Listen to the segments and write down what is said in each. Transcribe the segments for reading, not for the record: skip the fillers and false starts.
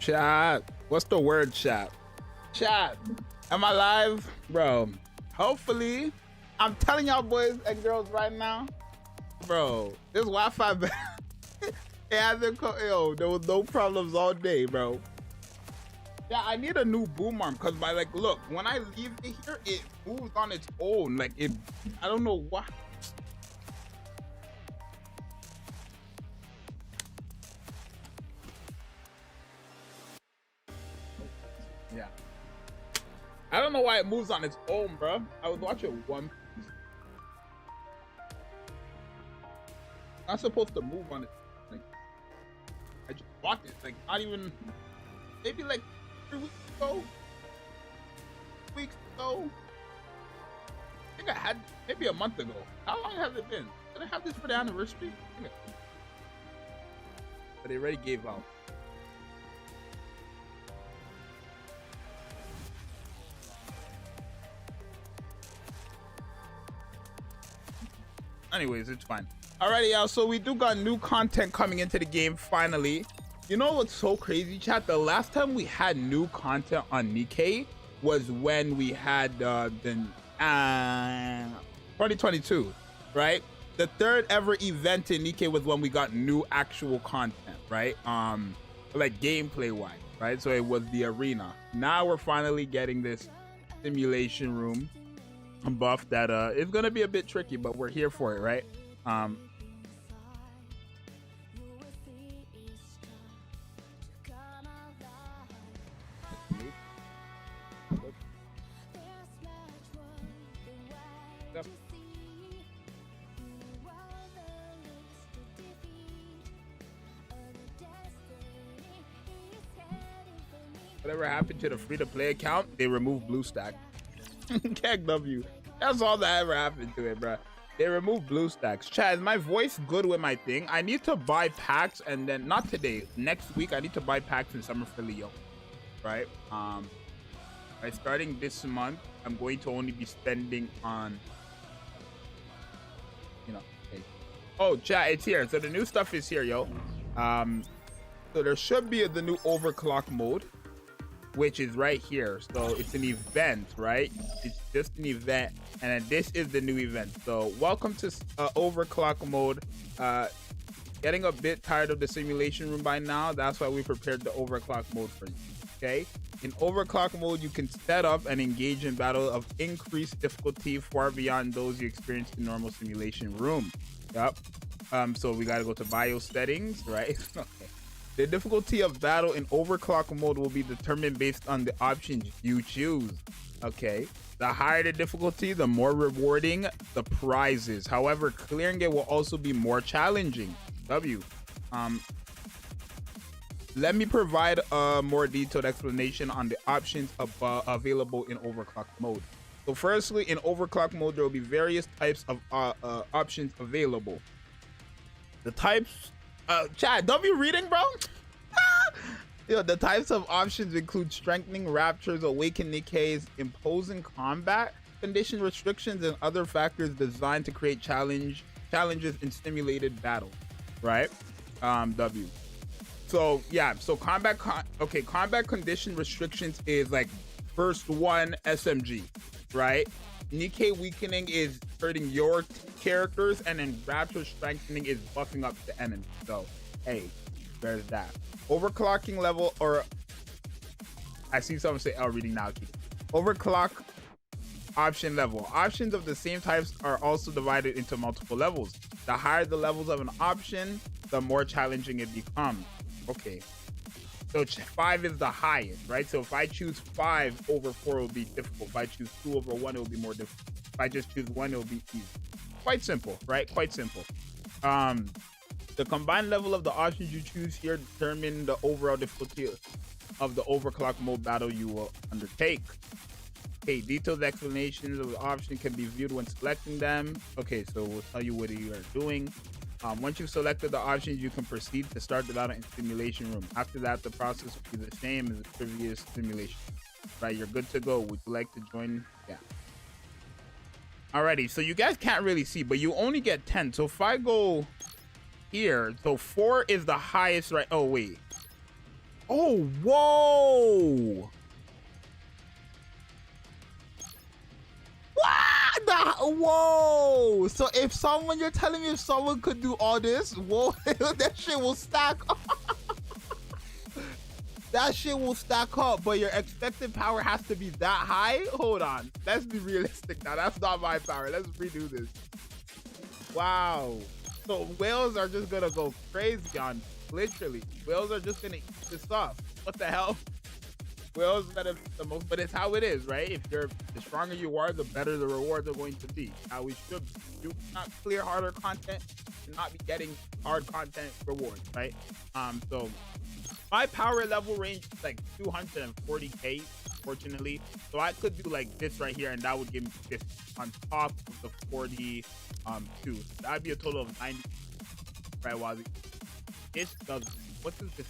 Chat. What's the word, chat? Chat. Am I live? Bro, hopefully. I'm telling y'all boys and girls right now. Bro, this Wi-Fi, it hasn't yo, there was no problems all day, bro. Yeah, I need a new boom arm because like, look, when I leave it here, it moves on its own. Like, I don't know why. Yeah. I don't know why it moves on its own, bro. I was watching One Piece. Not supposed to move on it. Like, I just bought it. Like, not even, maybe like 3 weeks ago. 2 weeks ago. I think I had maybe a month ago. How long has it been? Did I have this for the anniversary? But they already gave out. Anyways, it's fine. Alrighty, y'all. So we do got new content coming into the game finally. You know what's so crazy, chat? The last time we had new content on Nikke was when we had the 2022, right? The third ever event in Nikke was when we got new actual content, right? Like gameplay wise, right? So it was the arena. Now we're finally getting this simulation room buff that it's gonna be a bit tricky, but we're here for it, right? Whatever happened to the free-to-play account? They removed BlueStack. Keg W. That's all that ever happened to it, bro. They removed BlueStacks. Chad, is my voice good with my thing? I need to buy packs, and then not today. Next week, I need to buy packs in Summer for Leo, right? By starting this month, I'm going to only be spending on, you know. Okay. Oh, chat, it's here. So the new stuff is here, yo. So there should be the new Overclock mode, which is right here. So it's an event, right? It's just an event, and then this is the new event. So welcome to Overclock mode. Getting a bit tired of the simulation room by now. That's why we prepared the Overclock mode for you. Okay, in Overclock mode, you can set up and engage in battle of increased difficulty far beyond those you experience in normal simulation room. Yep. So we got to go to BIOS settings, right? Okay. The difficulty of battle in Overclock mode will be determined based on the options you choose. Okay. The higher the difficulty, the more rewarding the prizes. However, clearing it will also be more challenging. W. Let me provide a more detailed explanation on the options available in Overclock mode. So firstly, in Overclock mode, there will be various types of options available. The types... Chad, don't be reading, bro. Yo, the types of options include strengthening raptures, awaken Nikke's, imposing combat condition restrictions, and other factors designed to create challenges in simulated battle, right? W. So yeah, so combat condition restrictions is like first one SMG, right? Nikke weakening is hurting your characters, and then rapture strengthening is buffing up the enemy. So hey, there's that. Overclocking level, or I see someone say L reading now. Overclock option level. Options of the same types are also divided into multiple levels. The higher the levels of an option, the more challenging it becomes. Okay, so 5 is the highest, right? So if I choose 5 over 4, it will be difficult. If I choose 2 over 1, it will be more difficult. If I just choose 1, it will be easy. Quite simple, right? Quite simple. The combined level of the options you choose here determine the overall difficulty of the Overclock mode battle you will undertake. Okay, detailed explanations of the option can be viewed when selecting them. Okay, so we'll tell you what you are doing. Once you've selected the options, you can proceed to start the battle in simulation room. After that, the process will be the same as the previous simulation. Right, you're good to go. Would you like to join? Yeah. Alrighty, so you guys can't really see, but you only get 10. So if I go here, so 4 is the highest, right? Oh, wait. Oh, whoa. What? Whoa. So if someone, you're telling me if someone could do all this, whoa, that shit will stack up. That shit will stack up, but your expected power has to be that high? Hold on. Let's be realistic now. That's not my power. Let's redo this. Wow. So whales are just gonna go crazy on, literally. Whales are just gonna eat this up. What the hell? Whales better the most, but it's how it is, right? If you're, the stronger you are, the better the rewards are going to be. How we should do not clear harder content and not be getting hard content rewards, right? So my power level range is like 240k, fortunately. So I could do like this right here, and that would give me 50 on top of the 42. So that'd be a total of 90. Right, Wazzy? This does, what is this?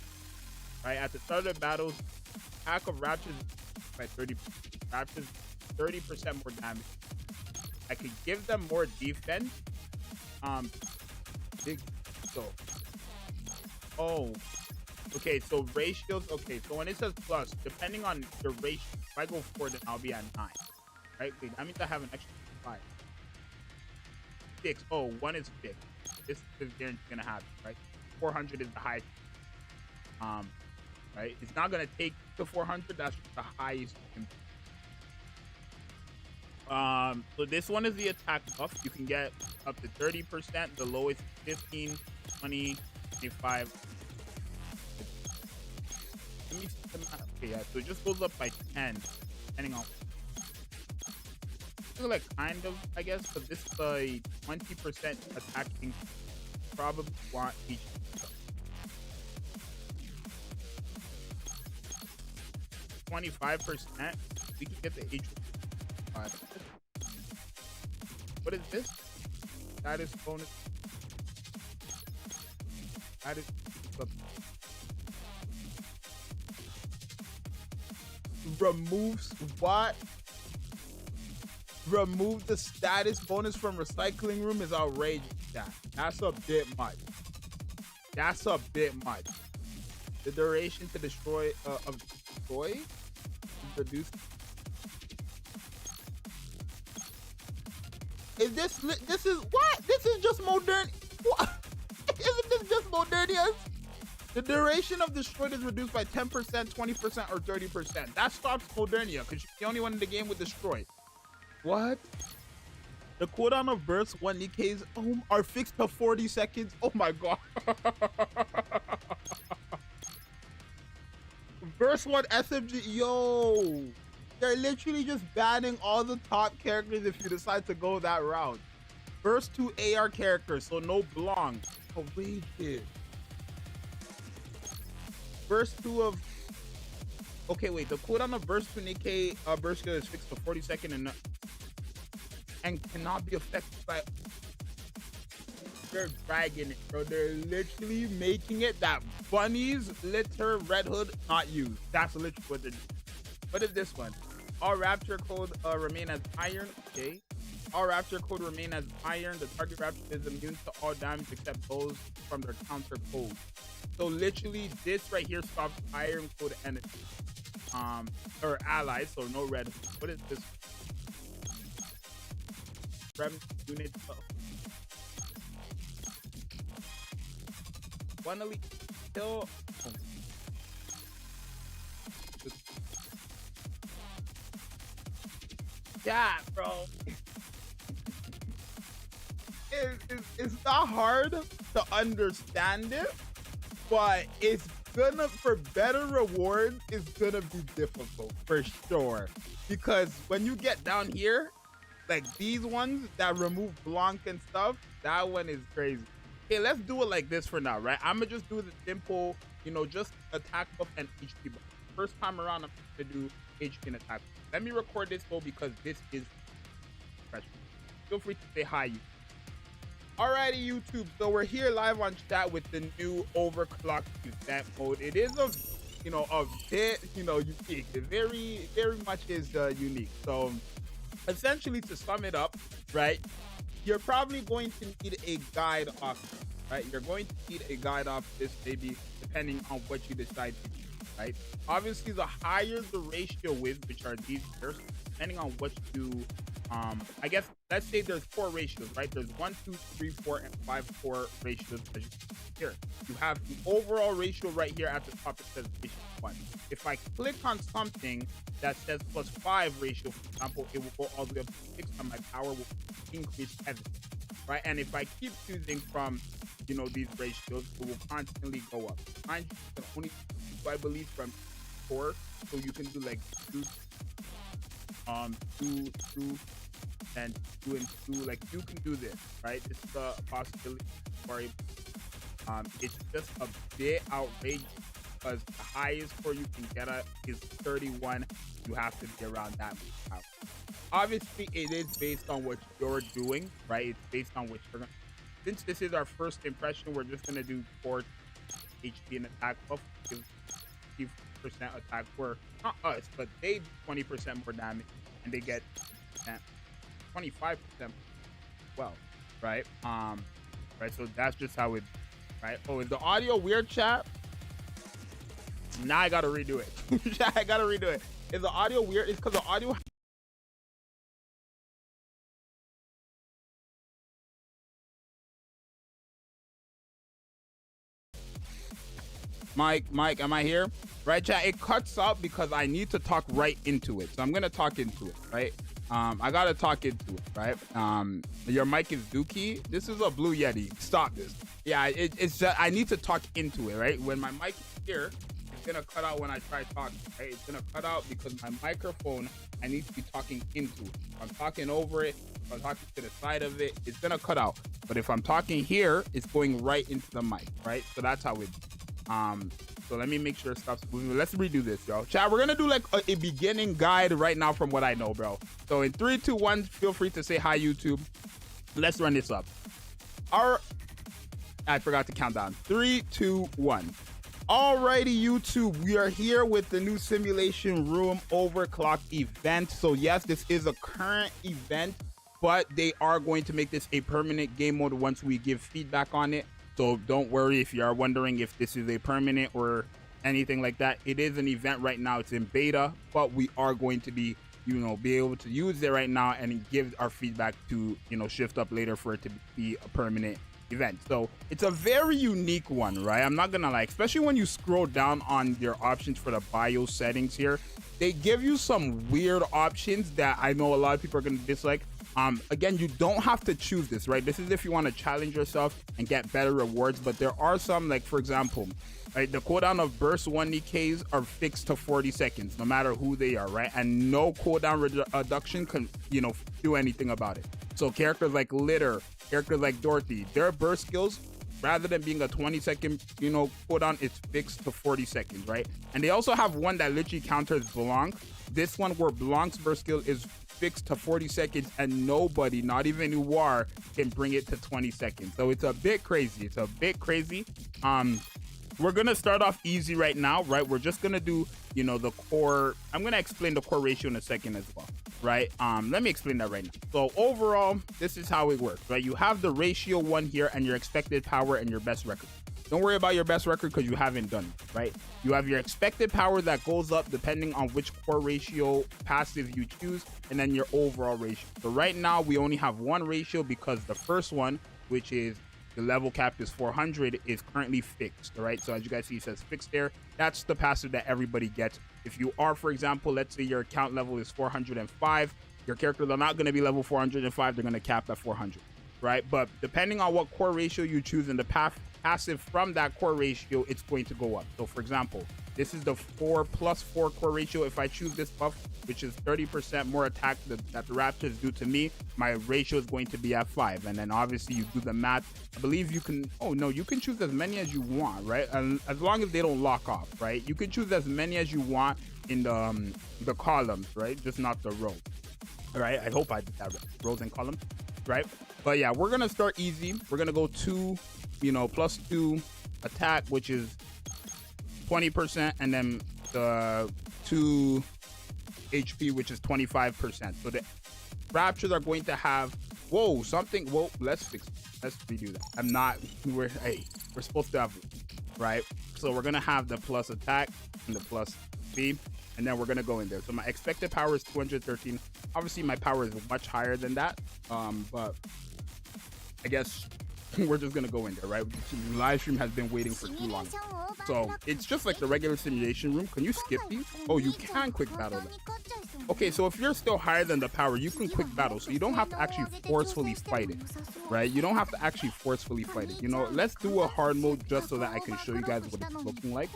Right, at the start of battles, attack of Raptors by 30%. Raptors 30% more damage. I could give them more defense. So, oh. Okay, so ratios. Okay, so when it says plus, depending on the ratio, if I go 4, then I'll be at 9. Right? Wait, that means I have an extra 5. 6. Oh, 1 is fixed. This is guaranteed gonna happen, right? 400 is the highest. Right? It's not gonna take the 400. That's just the highest you can. So this one is the attack buff. You can get up to 30%. The lowest 15, 20, 25. Let me see the map. Okay, yeah, so it just goes up by 10, depending on. Like kind of, I guess, but this is a 20% attacking. Probably want each. 25%. We can get the H. What is this? That is bonus. That is. Removes what? Remove the status bonus from recycling room is outrageous. That's a bit much. That's a bit much. The duration to destroy of destroy is reduced. Is this is what? This is just modern. What? Isn't this just Modernius? The duration of destroyed is reduced by 10%, 20%, or 30%. That stops Modernia because you're the only one in the game with destroyed. What? The cooldown of bursts 1 Nikke's are fixed to 40 seconds. Oh my god. Burst 1 SMG. Yo. They're literally just banning all the top characters if you decide to go that route. Burst 2 AR characters, so no Blanc. Oh, wait. Burst 2 of. Okay, wait. The cooldown of Burst 2 Nikke burst skill is fixed to 40 seconds and cannot be affected by. They're dragging it, bro. They're literally making it that bunnies litter Red Hood not used. That's literally what they're doing. What is this one? All Rapture code remain as iron. Okay. All Rapture code remain as iron. The target Rapture is immune to all damage except those from their counter code. So literally, this right here stops iron code enemies, or allies. So no red. What is this? Unit. One elite kill. Oh. Yeah, bro. It's not hard to understand it, but it's gonna, for better rewards, it's gonna be difficult for sure. Because when you get down here, like these ones that remove Blanc and stuff, that one is crazy. Okay, let's do it like this for now, right? I'm gonna just do the simple, you know, just attack buff and HP buff. First time around, I'm gonna do HP and attack buff. Let me record this though, because this is fresh. Feel free to say hi, you. Alrighty, YouTube. So we're here live on chat with the new Overclock event mode. It is a, you know, a bit, you know, unique. It very, very much is unique. So essentially, to sum it up, right? You're probably going to need a guide off, right? You're going to need a guide off this, maybe, depending on what you decide to do, right? Obviously, the higher the ratio is, which are these here, depending on what you I guess let's say there's 4 ratios, right? There's 1, 2, 3, 4, and 5 core ratios as you see here. You have the overall ratio right here at the top. It says ratio 1. If I click on something that says +5 ratio, for example, it will go all the way up to 6, and my power will increase heavily, right? And if I keep choosing from, you know, these ratios, it will constantly go up. Mind you, you can only, I believe, from 4, so you can do like 2, 2, and 2 and 2. Like you can do this, right? This is a possibility for it. It's just a bit outrageous because the highest score you can get at is 31. You have to be around that much power. Obviously, it is based on what you're doing, right? It's based on what you're gonna. Since this is our first impression, we're just gonna do 4 HP and attack buff. 50% attack for not us, but they do 20% more damage, and they get 25% well, right? Right. So that's just how it. Right. Oh, is the audio weird, chat? Now I gotta redo it. Chat, I gotta redo it. Is the audio weird? It's because the audio. Mike, am I here? Right, chat, it cuts out because I need to talk right into it. So I'm gonna talk into it, right? I gotta talk into it, right? Your mic is dookie. This is a Blue Yeti. Stop this. Yeah, it's just, I need to talk into it, right? When my mic is here, it's gonna cut out when I try talking, right? It's gonna cut out because my microphone, I need to be talking into it. If I'm talking over it, if I'm talking to the side of it, it's gonna cut out. But if I'm talking here, it's going right into the mic, right? So that's how it. So let me make sure it stops moving. Let's redo this, yo. Chat, we're gonna do like a beginning guide right now from what I know, bro. So in 3, 2, 1, feel free to say hi, YouTube. Let's run this up. I forgot to count down. 3, 2, 1. Alrighty, YouTube, we are here with the new Simulation Room Overclock event. So yes, this is a current event, but they are going to make this a permanent game mode once we give feedback on it. So don't worry if you are wondering if this is a permanent or anything like that. It is an event right now. It's in beta, but we are going to be, you know, be able to use it right now and give our feedback to, you know, shift up later for it to be a permanent event. So it's a very unique one, right? I'm not gonna lie, especially when you scroll down on your options for the bio settings here, they give you some weird options that I know a lot of people are gonna dislike. Again, you don't have to choose this, right? This is if you want to challenge yourself and get better rewards, but there are some, like for example, right, the cooldown of burst 1 Nikkes are fixed to 40 seconds no matter who they are, right? And no cooldown reduction can, you know, do anything about it. So characters like Litter, characters like Dorothy, their burst skills, rather than being a 20-second, you know, cooldown, it's fixed to 40 seconds, right? And they also have one that literally counters Blanc. This one where Blanc's burst skill is fixed to 40 seconds and nobody, not even Noir, can bring it to 20 seconds. So it's a bit crazy. It's a bit crazy. We're gonna start off easy right now, right? We're just gonna do, you know, the core. I'm gonna explain the core ratio in a second as well, right? Let me explain that right now. So overall, this is how it works, right? You have the ratio 1 here and your expected power and your best record. Don't worry about your best record because you haven't done it, right? You have your expected power that goes up depending on which core ratio passive you choose, and then your overall ratio. So right now we only have one ratio because the first one, which is the level cap is 400, is currently fixed, right? So as you guys see, it says fixed there. That's the passive that everybody gets. If you are, for example, let's say your account level is 405, your characters are not going to be level 405, they're going to cap at 400, right? But depending on what core ratio you choose in the passive from that core ratio, it's going to go up. So for example, this is the 4+4 core ratio. If I choose this buff, which is 30% more attack that the raptors do to me, my ratio is going to be at 5. And then obviously you do the math. I believe you can, oh no, you can choose as many as you want, right? And as long as they don't lock off, right? You can choose as many as you want in the columns, right? Just not the row. All right, I hope I did that right. Rows and columns, right? But yeah, we're gonna start easy. We're gonna go 2, you know, +2 attack, which is 20%, and then the 2 HP, which is 25%. So the raptors are going to have, whoa, something, whoa, let's redo that. We're supposed to have, right? So we're gonna have the plus attack, and the plus B, and then we're gonna go in there. So my expected power is 213. Obviously my power is much higher than that, but I guess we're just gonna go in there, right? The live stream has been waiting for too long. So it's just like the regular simulation room. Can you skip these? Oh, you can quick battle them. Okay, so if you're still higher than the power, you can quick battle, so you don't have to actually forcefully fight it, right? You don't have to actually forcefully fight it. You know, let's do a hard mode just so that I can show you guys what it's looking like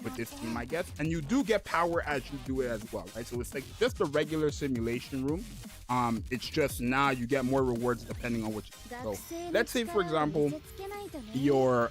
with this team, I guess. And you do get power as you do it as well, right? So it's like just a regular simulation room. It's just now you get more rewards depending on what you do. So let's say, for example, your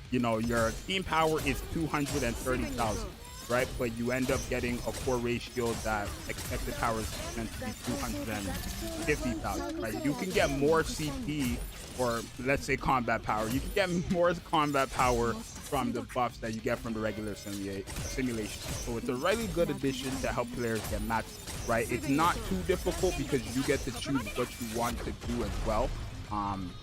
team power is 230,000. Right, but you end up getting a core ratio that expected power is meant to be 250,000. Right, you can get more CP, or let's say combat power. You can get more combat power from the buffs that you get from the regular simulation. So it's a really good addition to help players get matched. Right, it's not too difficult because you get to choose what you want to do as well.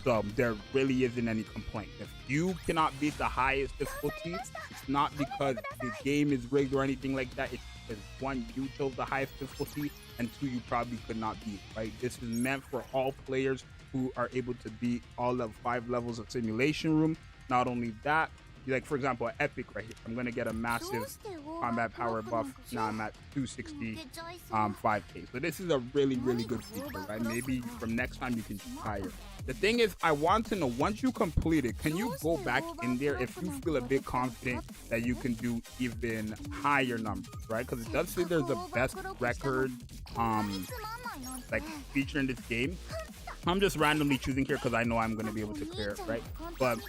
So there really isn't any complaint. If you cannot beat the highest difficulty, it's not because the game is rigged or anything like that. It's because one, you chose the highest difficulty, and two, you probably could not beat, right? This is meant for all players who are able to beat all of 5 levels of simulation room. Not only that, like for example, Epic right here, I'm gonna get a massive combat power buff. Now I'm at 260 5k. So this is a really good feature, right? Maybe from next time you can try it. The thing is, I want to know, once you complete it, can you go back in there if you feel a bit confident that you can do even higher numbers, right? Because it does say there's a best record like feature in this game. I'm just randomly choosing here because I know I'm going to be able to clear it, right? But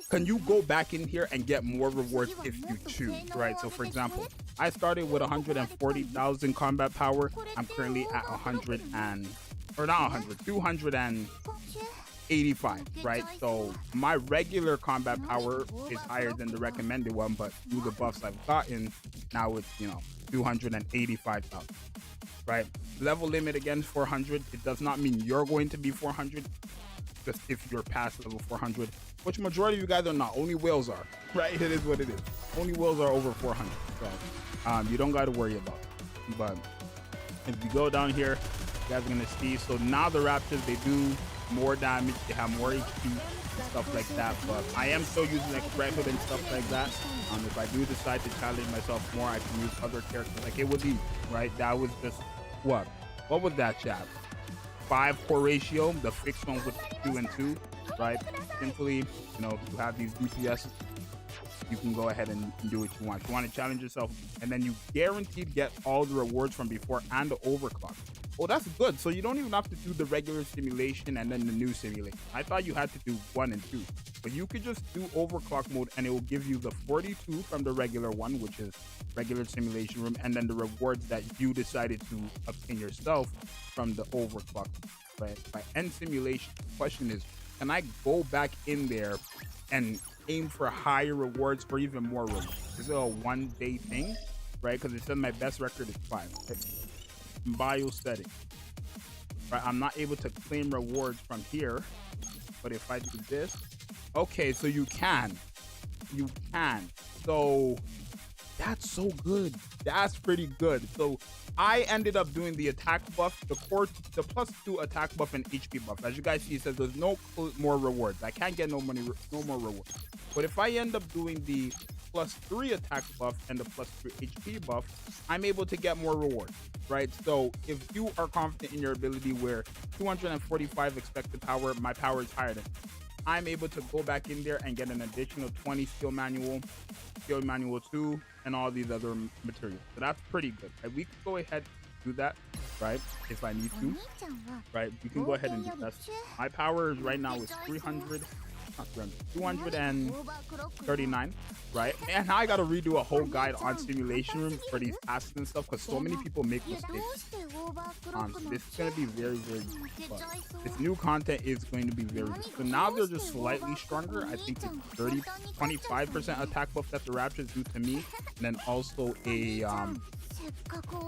can you go back in here and get more rewards if you choose, right? So for example, I started with 140,000 combat power. I'm currently at 285, right? So my regular combat power is higher than the recommended one, but through the buffs I've gotten, now it's 285,000. right? Level limit again, 400. It does not mean you're going to be 400, just if you're past level 400, which majority of you guys are not. Only whales are, right? It is what it is. Only whales are over 400, so you don't got to worry about it. But if you go down here, you guys are gonna see. So now the Raptors, they do more damage, they have more HP, stuff like that. But I am still using like Red Hood and stuff like that. If I do decide to challenge myself more, I can use other characters. Like it was easy, right? That was just what was that, chat? 5 core ratio, the fixed one with 2 and 2, right? Simply, you have these DPS, you can go ahead and do what you want. If you want to challenge yourself, and then you guaranteed get all the rewards from before and the overclock. Oh, that's good. So you don't even have to do the regular simulation and then the new simulation. I thought you had to do 1 and 2, but you could just do overclock mode and it will give you the 42 from the regular one, which is regular simulation room, and then the rewards that you decided to obtain yourself from the overclock. But by end simulation, the question is, can I go back in there and aim for higher rewards or even more rewards? Is it a one-day thing, right? Because it said my best record is 5. Right? Bio setting, right? I'm not able to claim rewards from here, but if I do this, okay, so you can. So that's so good. That's pretty good. So I ended up doing the attack buff, the +2 attack buff and HP buff. As you guys see, it says there's no more rewards. I can't get no more rewards. But if I end up doing the +3 attack buff and the +3 HP buff, I'm able to get more rewards, right? So if you are confident in your ability where 245 expected power, my power is higher than, I'm able to go back in there and get an additional 20 skill manual 2, and all these other materials. So that's pretty good, right? We can go ahead and do that, right? If I need to, right? We can go ahead and do that. My power right now is 239, right? And now I gotta redo a whole guide on simulation room for these tasks and stuff because so many people make mistakes. So this is gonna be very good. But this new content is going to be very good. So now they're just slightly stronger. I think it's 25% attack buff that the Raptors do to me, and then also a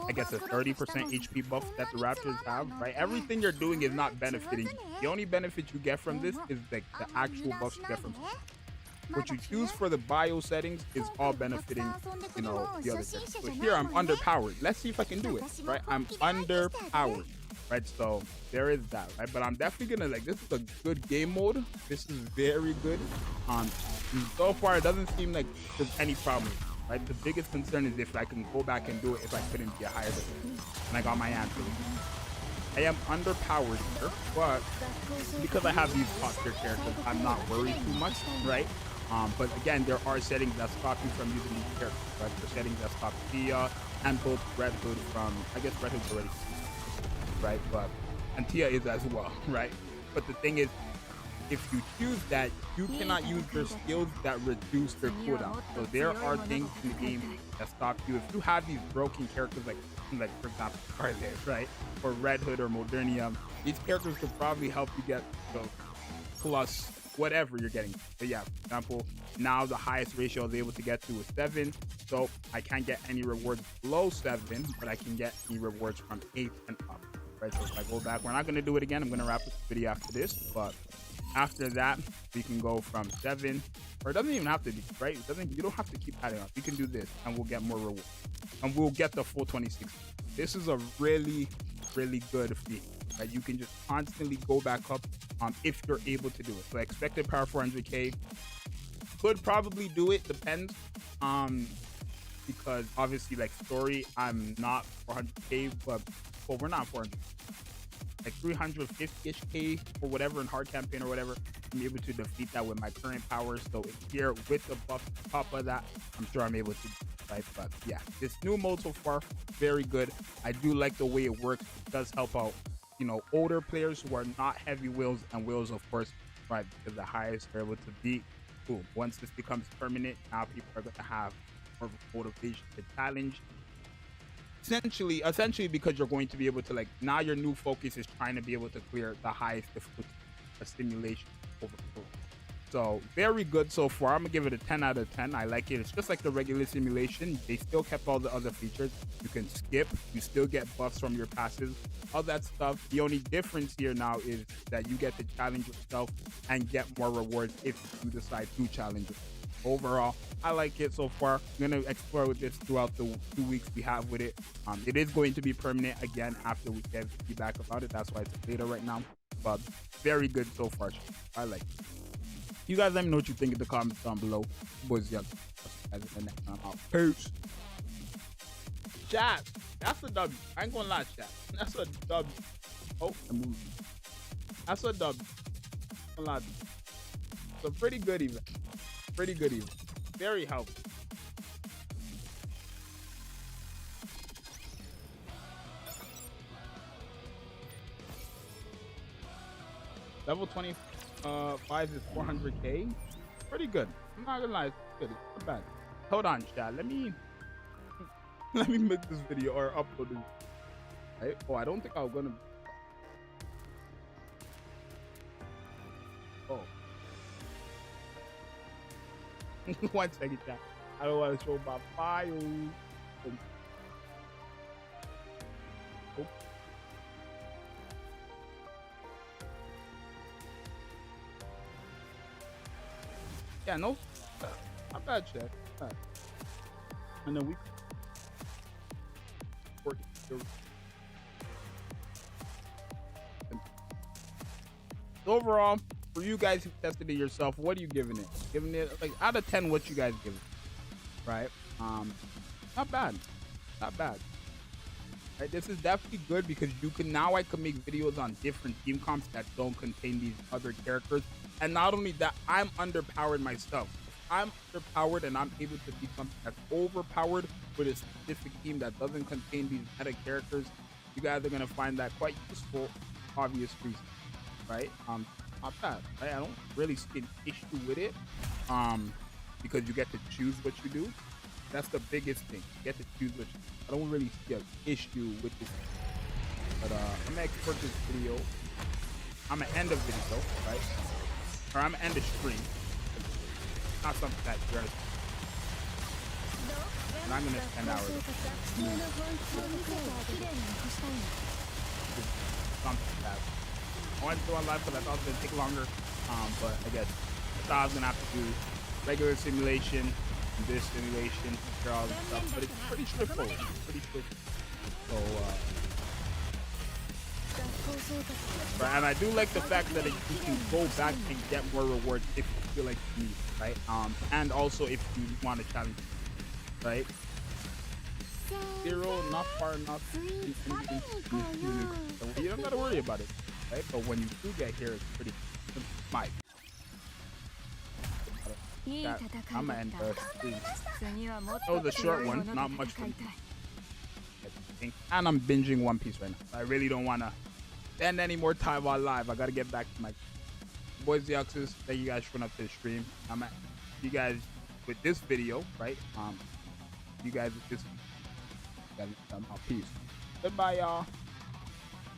I guess a 30% HP buff that the Raptors have, right? Everything you're doing is not benefiting you. The only benefit you get from this is like the actual buffs you get from what you choose for the bio settings is all benefiting, you know, the other settings. So here I'm underpowered. Let's see if I can do it, right? I'm underpowered, right? So there is that, right? But I'm definitely gonna, like, this is a good game mode. This is very good. So far it doesn't seem like there's any problem, right? The biggest concern is if I can go back and do it if I couldn't get higher than this. And I got my answer. I am underpowered here, but because I have these top tier characters, I'm not worried too much, right? But again, there are settings that stop you from using these characters, right? The settings that stop Tia and both Red Hood from, I guess Red Hood's already, right? But, and Tia is as well, right? But the thing is, if you choose that, you cannot use their skills that reduce their cooldown. So there are things in the game that stop you. If you have these broken characters, like for example, Scarlet, right? Or Red Hood or Modernium, these characters could probably help you get the plus whatever you're getting. But yeah, for example, now the highest ratio I was able to get to is 7. So I can't get any rewards below 7, but I can get any rewards from 8 and up, right? So if I go back, we're not going to do it again. I'm going to wrap this video after this, but after that, we can go from 7, or it doesn't even have to be, right? It doesn't, you don't have to keep adding up. You can do this and we'll get more rewards. And we'll get the full 26. This is a really, really good feat, right? You can just constantly go back up if you're able to do it. So expected power 400k. Could probably do it, depends. Because obviously, like story, I'm not 400k, but well, we're not 400. Like 350-ish k or whatever in hard campaign or whatever, I'm able to defeat that with my current powers. So here with the buff on top of that, I'm sure I'm able to, right? But yeah, this new mode so far, very good. I do like the way it works. It does help out, you know, older players who are not heavy wheels, and wheels of course, right? Because the highest they're able to beat. Boom. Once this becomes permanent, now people are going to have more motivation to challenge. Essentially because you're going to be able to, like, now your new focus is trying to be able to clear the highest difficulty simulation Overclock. So very good so far. I'm gonna give it a 10 out of 10. I like it. It's just like the regular simulation. They still kept all the other features. You can skip, you still get buffs from your passes, all that stuff. The only difference here now is that you get to challenge yourself and get more rewards if you decide to challenge it. Overall, I like it so far. I'm gonna explore with this throughout the 2 weeks we have with it. It is going to be permanent again after we get feedback about it. That's why it's beta right now, but very good so far. I like it. You guys let me know what you think in the comments down below. Boys, yeah, as the next time out. Peace. Chat, that's a W. I ain't gonna lie, chat. That's a W. Oh, I moved. That's a W. I'm gonna lie. So pretty good even. Pretty good even. Very helpful. Level 25 is 400k. Pretty good. I'm not gonna lie, it's good. It's not bad. Hold on, chat. Let me make this video or upload it. Right? Oh, I don't think I'm gonna. Oh. 1 second, chat. I don't want to show my files. Oh. Yeah, no, not bad, chat. Not bad. And then we work. Overall, for you guys who tested it yourself, what are you giving it? Giving it, like, out of 10, what you guys give it? Right? Not bad. Not bad. Right? This is definitely good because you can, now I can make videos on different team comps that don't contain these other characters. And not only that, I'm underpowered myself. If I'm underpowered and I'm able to be something that's overpowered with a specific team that doesn't contain these meta characters, you guys are gonna find that quite useful, obvious reasons, right? Not bad, right? I don't really see an issue with it, because you get to choose what you do. That's the biggest thing. You get to choose what you do. I don't really see an issue with this. But I'm gonna export this video. I'm gonna end the video, right? Or I'm gonna end the stream. It's not something that you're gonna. And I'm gonna spend hours. Something that I wanted to do on live, but I thought it would take longer. But I guess I thought I was gonna have to do regular simulation, and this simulation, for all this stuff. But it's pretty straightforward. Pretty straightforward. So, and I do like the fact that you can go back and get more rewards if you feel like you need, right? And also if you want to challenge, right? 0, not far enough. So you don't gotta worry about it, right? But when you do get here, it's pretty Mike. I'm gonna end the stream. That was a short one, not much for me. And I'm binging One Piece right now. I really don't wanna spend any more time on live. I gotta get back to my boys, Zxous. Thank you guys for showing up to the stream. I'm at you guys with this video, right? You guys with this. Peace. Goodbye, y'all.